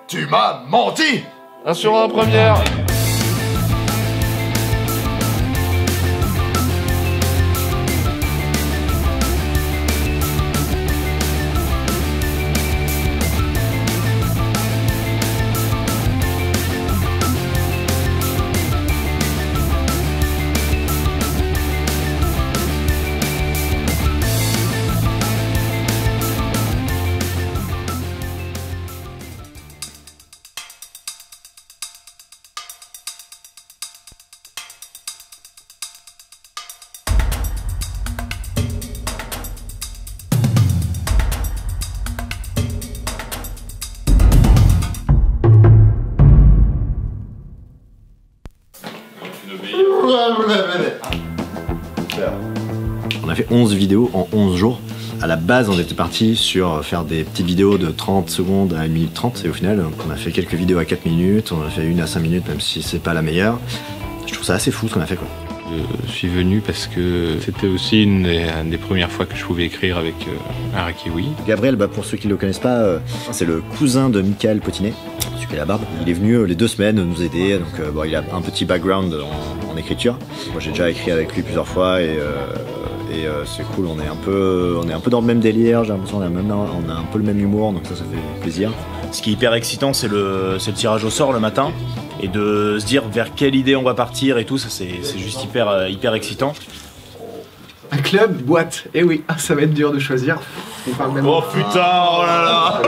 Tu m'as menti. Assurant en première. On a fait 11 vidéos en 11 jours. À la base, on était parti sur faire des petites vidéos de 30 secondes à 1 minute 30 et au final, on a fait quelques vidéos à 4 minutes, on a fait une à 5 minutes même si c'est pas la meilleure. Je trouve ça assez fou ce qu'on a fait quoi. Je suis venu parce que c'était aussi une des premières fois que je pouvais écrire avec Arakiwi. Gabriel, pour ceux qui ne le connaissent pas, c'est le cousin de Michael Potinet, celui qui a la barbe. Il est venu les 2 semaines nous aider, donc il a un petit background en écriture. Moi j'ai déjà écrit avec lui plusieurs fois et c'est cool, on est un peu dans le même délire, j'ai l'impression on a un peu le même humour, donc ça fait plaisir. Ce qui est hyper excitant, c'est le tirage au sort le matin. Et de se dire vers quelle idée on va partir et tout, ça c'est juste hyper excitant. Un club, boîte, eh oui, ça va être dur de choisir. On parle même Oh putain, oh là là. Oh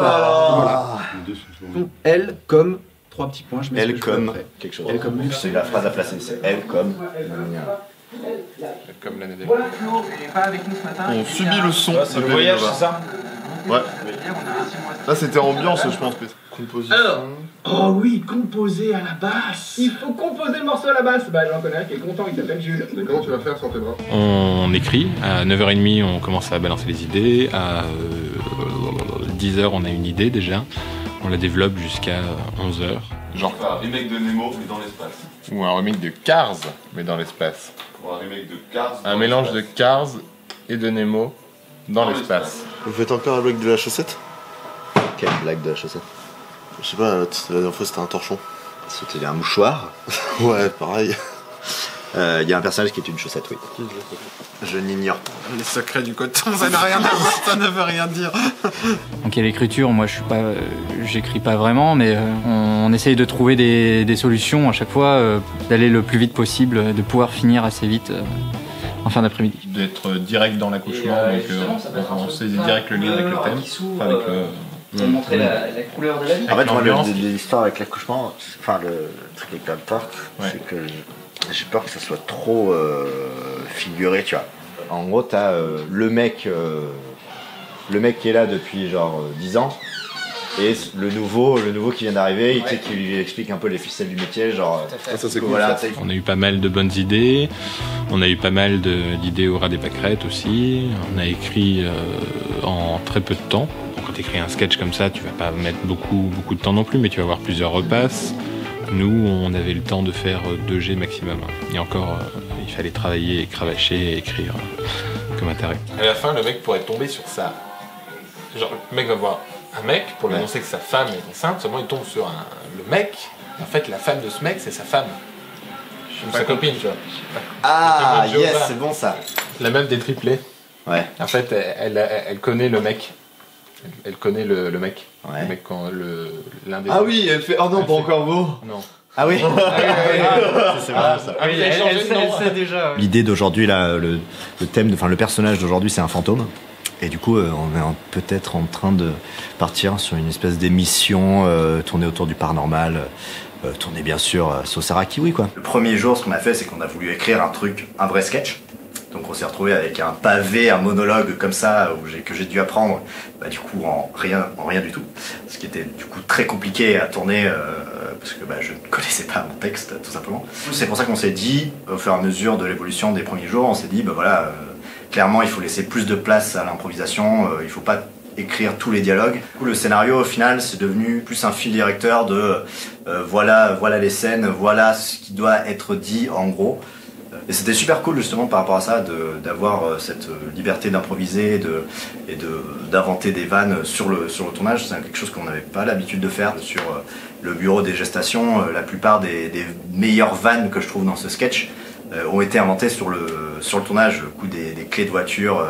là là. Donc, elle comme 3 petits points, je mets Elle comme quelque chose. Elle comme c'est la phrase à placer, c'est elle comme. Comme l'année dernière. Voilà, Flo n'est pas avec nous ce matin. On subit le son. C'est le voyage, c'est ça? Ouais. Là c'était ambiance, je pense. Composition. Alors, oh oui, composer à la basse. Il faut composer le morceau à la basse. Bah j'en connais un qui est content, il s'appelle Jules. Mais comment tu vas faire sans tes bras? On écrit, à 9h30 on commence à balancer les idées, à 10h on a une idée déjà, on la développe jusqu'à 11h. Genre un remake de Nemo mais dans l'espace. Ou un remake de Cars mais dans l'espace. Ou un remake de Cars. Un mélange de Cars et de Nemo dans l'espace. Vous faites encore la blague de la chaussette? Quelle blague de la chaussette? Je sais pas, la dernière fois c'était un torchon. C'était un mouchoir. Ouais, pareil. Il y a un personnage qui est une chaussette, oui. Je n'ignore pas. Les secrets du coton, ça n'a rien à voir, ça ne veut rien dire. Donc il y a l'écriture, moi j'écris pas vraiment, mais on essaye de trouver des solutions à chaque fois, d'aller le plus vite possible, de pouvoir finir assez vite en fin d'après-midi. D'être direct dans l'accouchement, donc on sait direct le lien avec le thème. Avec pour montrer la couleur de la vie. En fait, moi, l'histoire avec l'accouchement, enfin le truc avec le parc, c'est que j'ai peur que ça soit trop figuré, tu vois. En gros, t'as le mec qui est là depuis genre 10 ans, et le nouveau qui vient d'arriver, qui lui explique un peu les ficelles du métier, genre. Ça c'est cool. Voilà, On a eu pas mal de bonnes idées, on a eu pas mal d'idées au ras des pâquerettes aussi, on a écrit en très peu de temps. Quand tu écris un sketch comme ça, tu vas pas mettre beaucoup de temps non plus, mais tu vas avoir plusieurs repasses. Nous, on avait le temps de faire 2 G maximum. Et encore, il fallait travailler, cravacher et écrire comme intérêt. À la fin, le mec pourrait tomber sur ça. Genre, le mec va voir un mec pour lui annoncer que sa femme est enceinte, seulement il tombe sur le mec. En fait, la femme de ce mec, c'est sa femme. Ou sa copine, tu vois. Ah, yes, c'est bon ça. La meuf des triplés. Ouais. En fait, elle connaît le mec. Elle connaît le mec. Ouais. Le mec quand l'un des. Ah oui, elle fait. Oh non, pas encore beau. Non. Ah oui. C'est vrai ça. Oui, elle sait déjà. Oui. L'idée d'aujourd'hui, là, le thème, enfin le personnage d'aujourd'hui, c'est un fantôme. Et du coup, on est peut-être en train de partir sur une espèce d'émission tournée autour du paranormal, tournée bien sûr sauce Arakiwi, quoi. Le premier jour, ce qu'on a fait, c'est qu'on a voulu écrire un vrai sketch. Donc on s'est retrouvé avec un pavé, un monologue comme ça, que j'ai dû apprendre, du coup en rien du tout. Ce qui était du coup très compliqué à tourner, parce que je ne connaissais pas mon texte, tout simplement. C'est pour ça qu'on s'est dit, au fur et à mesure de l'évolution des premiers jours, on s'est dit, clairement il faut laisser plus de place à l'improvisation, il faut pas écrire tous les dialogues. Du coup, le scénario au final c'est devenu plus un fil directeur de voilà les scènes, voilà ce qui doit être dit en gros. Et c'était super cool justement par rapport à ça, d'avoir cette liberté d'improviser et d'inventer des vannes sur le tournage. C'est quelque chose qu'on n'avait pas l'habitude de faire sur le bureau des gestations. La plupart des meilleures vannes que je trouve dans ce sketch ont été inventées sur le tournage. Le coup des clés de voiture,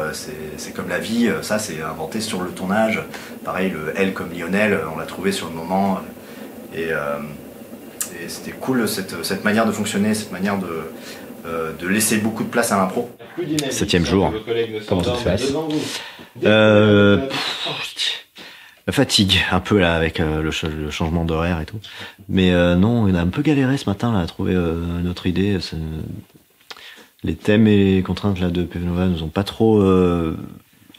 c'est comme la vie, ça c'est inventé sur le tournage. Pareil, le L comme Lionel, on l'a trouvé sur le moment. Et c'était cool cette manière de fonctionner, cette manière de laisser beaucoup de place à l'impro. 7e jour, comment ça se passe la fatigue, un peu là, avec le changement d'horaire et tout. Mais non, on a un peu galéré ce matin là, à trouver notre idée. Les thèmes et les contraintes là, de PV Nova nous ont pas trop...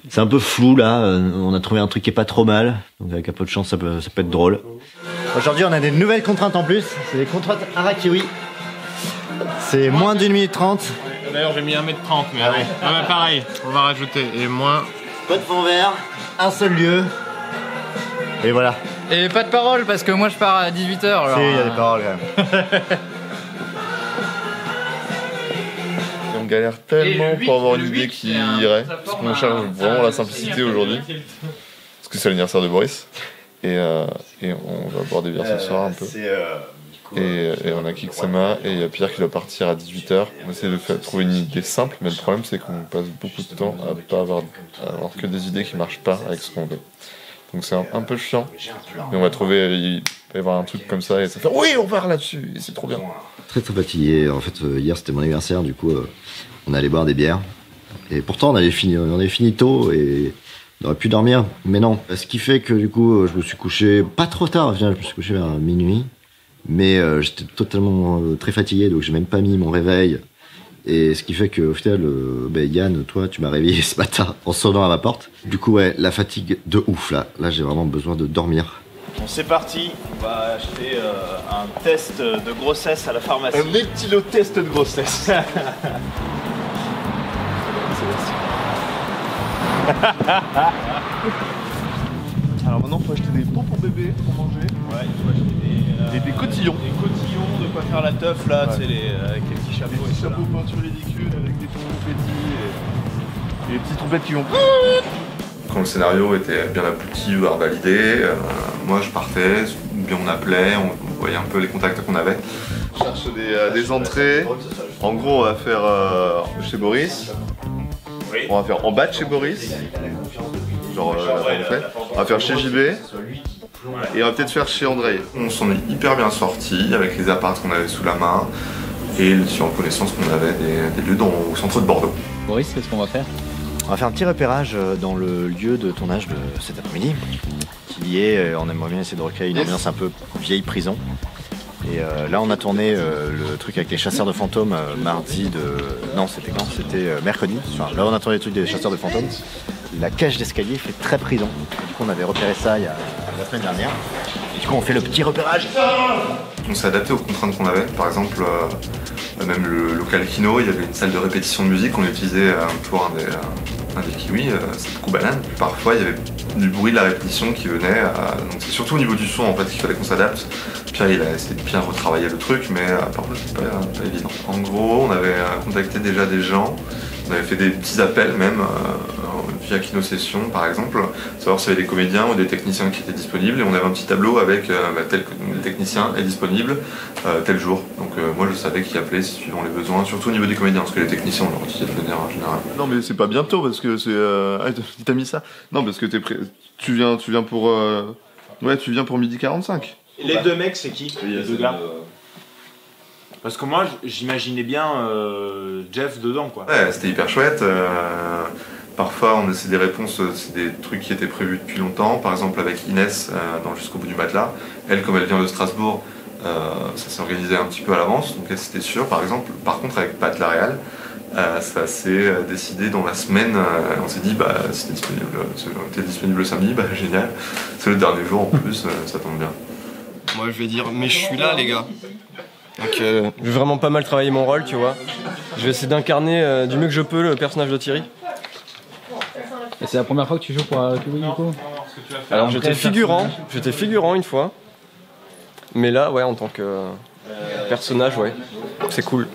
C'est un peu flou là, on a trouvé un truc qui est pas trop mal. Donc avec un peu de chance, ça peut être drôle. Aujourd'hui, on a des nouvelles contraintes en plus. C'est des contraintes Harakiri. C'est moins d'1 minute 30. D'ailleurs, j'ai mis 1m30, mais ah ouais. Ah bah pareil, on va rajouter. Et moins. Pas de fond vert, un seul lieu. Et voilà. Et pas de parole parce que moi je pars à 18h. Si, il y a des paroles quand même. On galère tellement pour avoir une idée qui irait. Parce qu'on cherche vraiment la simplicité aujourd'hui. Parce que c'est l'anniversaire de Boris. Et on va boire des bières ce soir un peu. Et on a Kiksama et il y a Pierre qui doit partir à 18h. On essaie de trouver une idée simple, mais le problème c'est qu'on passe beaucoup de temps à pas avoir que des idées qui marchent pas avec ce qu'on veut. Donc c'est un peu chiant. Mais on va trouver, il va y avoir un truc comme ça et ça fait oui, on part là-dessus et c'est trop bien. Très fatigué. En fait, hier c'était mon anniversaire, du coup on allait boire des bières. Et pourtant on avait fini tôt et on aurait pu dormir, mais non. Ce qui fait que du coup je me suis couché pas trop tard, au final je me suis couché vers minuit. Mais j'étais totalement très fatigué, donc j'ai même pas mis mon réveil. Et ce qui fait qu'au final, Yann, toi, tu m'as réveillé ce matin en sonnant à ma porte. Du coup, ouais, la fatigue de ouf là. Là, j'ai vraiment besoin de dormir. Bon, c'est parti. On va acheter un test de grossesse à la pharmacie. Un éthylotest de grossesse. Alors maintenant, il faut acheter des pots pour bébé pour manger. Ouais, il faut acheter des cotillons. Des cotillons, de quoi faire la teuf là, ouais. Tu sais, avec les petits chapeaux. Des petits chapeaux peinture ridicule avec des confettis et des petites trompettes qui vont. Quand le scénario était bien abouti, voire validé, moi je partais, bien on appelait, on voyait un peu les contacts qu'on avait. On cherche des entrées. En gros, on va faire chez Boris. On va faire en bas de chez Boris. Genre, on va faire chez JB. Et on va peut-être faire chez André. On s'en est hyper bien sorti avec les apparts qu'on avait sous la main et sur connaissance qu'on avait des lieux au centre de Bordeaux. Boris, qu'est-ce qu'on va faire? On va faire un petit repérage dans le lieu de tournage de cet après-midi. Qui est, on aimerait bien essayer de recréer une ambiance un peu vieille prison. Et là on a tourné le truc avec les chasseurs de fantômes mardi de... Non, c'était quand? C'était mercredi. Enfin, là on a tourné le truc des chasseurs de fantômes. La cage d'escalier fait très prison. Du coup on avait repéré ça il y a la semaine dernière. Et du coup on fait le petit repérage. On s'est adapté aux contraintes qu'on avait. Par exemple, même le local Kino, il y avait une salle de répétition de musique qu'on utilisait pour un des kiwis, c'est le coup banane. Parfois il y avait du bruit de la répétition qui venait, donc c'est surtout au niveau du son en fait qu'il fallait qu'on s'adapte. Pierre il a essayé de bien retravailler le truc, mais parfois c'était pas évident. En gros, on avait contacté déjà des gens, on avait fait des petits appels même via Kino Session par exemple, savoir s'il y avait des comédiens ou des techniciens qui étaient disponibles, et on avait un petit tableau avec tel technicien est disponible tel jour. Donc moi je savais qui appeler suivant les besoins, surtout au niveau des comédiens, parce que les techniciens on leur disait de venir en général. Non mais c'est pas bientôt parce que c'est... Ah, t'as mis ça? Non parce que tu viens pour... Ouais, tu viens pour 12h45. Et les deux mecs, c'est qui? Les deux gars. Parce que moi, j'imaginais bien Jeff dedans, quoi. Ouais, c'était hyper chouette. Parfois, on essaie des réponses, c'est des trucs qui étaient prévus depuis longtemps. Par exemple, avec Inès, dans Jusqu'au bout du matelas. Elle, comme elle vient de Strasbourg, ça s'est organisé un petit peu à l'avance. Donc elle, c'était sûr. Par exemple, par contre, avec Pat Laréal, ça s'est décidé dans la semaine. On s'est dit, bah, si t'es disponible le samedi, bah génial. C'est le dernier jour en plus, ça tombe bien. Moi, je vais dire, mais je suis là, les gars. Donc, je vais vraiment pas mal travailler mon rôle, tu vois. Je vais essayer d'incarner du mieux que je peux le personnage de Thierry. Et c'est la première fois que tu joues pour Kiwi, du coup? Alors, j'étais figurant une fois. Mais là, ouais, en tant que personnage, ouais, c'est cool.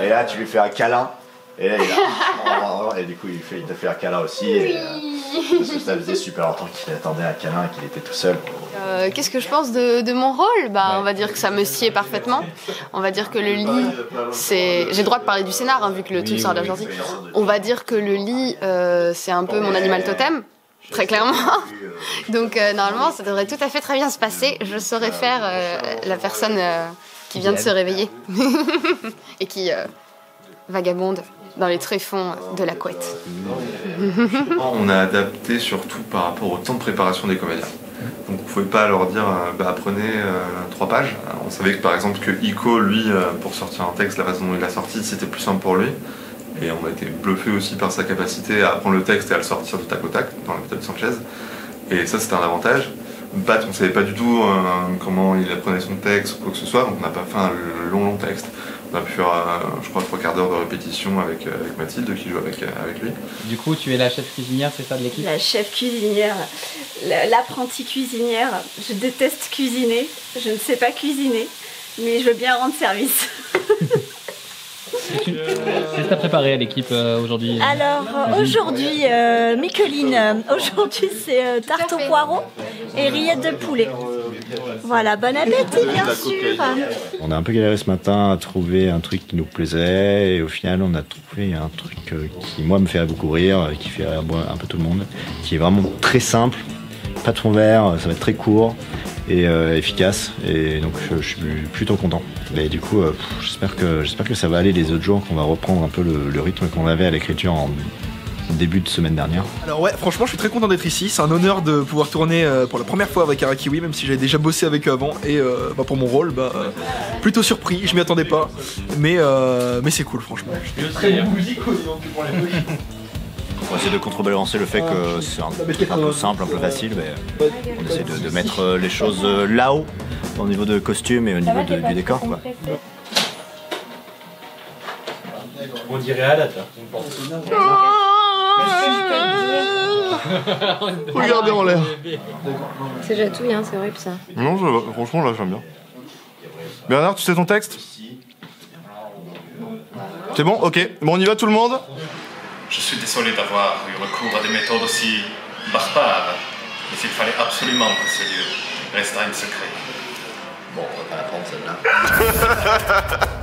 Et là, tu lui fais un câlin. Et là, il est là. Et du coup, il te fait un câlin aussi. Et, parce que ça faisait super longtemps qu'il attendait un câlin et qu'il était tout seul. Qu'est-ce que je pense de mon rôle? On va dire que ça me sied parfaitement. On va dire que le lit, c'est... J'ai le droit de parler du scénar, hein, vu que le truc sort d'aujourd'hui. On va dire que le lit, c'est un peu mon animal totem. Très clairement. Donc normalement, ça devrait tout à fait très bien se passer. Je saurais faire la personne qui vient de se réveiller et qui vagabonde dans les tréfonds de la couette. On a adapté surtout par rapport au temps de préparation des comédiens. Donc on ne pouvait pas leur dire apprenez 3 pages. On savait que par exemple que Ico, lui, pour sortir un texte, la façon dont il l'a sorti, c'était plus simple pour lui. Et on a été bluffé aussi par sa capacité à apprendre le texte et à le sortir du tac au tac dans la méthode Sanchez. Et ça, c'était un avantage. Bat, on ne savait pas du tout comment il apprenait son texte ou quoi que ce soit, donc on n'a pas fait un long texte. On a pu faire, je crois, 3 quarts d'heure de répétition avec Mathilde qui joue avec lui. Du coup, tu es la chef cuisinière, c'est ça, de l'équipe? La chef cuisinière, l'apprentie cuisinière. Je déteste cuisiner, je ne sais pas cuisiner, mais je veux bien rendre service. Qu'est-ce que tu as préparé à l'équipe aujourd'hui? Alors aujourd'hui, Micheline, aujourd'hui c'est tarte au poireau et rillettes de poulet. Voilà, bon appétit bien sûr. On a un peu galéré ce matin à trouver un truc qui nous plaisait et au final on a trouvé un truc qui moi me fait beaucoup rire, qui fait rire un peu tout le monde, qui est vraiment très simple, pas de fond vert, ça va être très court et efficace et donc je suis plutôt content. Et du coup j'espère que ça va aller les autres jours, qu'on va reprendre un peu le rythme qu'on avait à l'écriture en début de semaine dernière. Alors ouais, franchement je suis très content d'être ici, c'est un honneur de pouvoir tourner pour la première fois avec Arakiwi, même si j'avais déjà bossé avec eux avant et pour mon rôle, plutôt surpris, je m'y attendais pas, mais c'est cool franchement. On va essayer de contrebalancer le fait que c'est un peu simple, un peu facile, mais on essaie de mettre les choses là-haut, au niveau de costume et au niveau du décor, quoi. On dirait à la Regardez en l'air. C'est jatouille, hein, c'est horrible ça. Non, franchement, là, j'aime bien. Bernard, tu sais ton texte? C'est bon? Ok. Bon, on y va tout le monde? Je suis désolé d'avoir eu recours à des méthodes aussi barbares, mais il fallait absolument que ce lieu reste un secret. Bon, on va pas la prendre celle-là.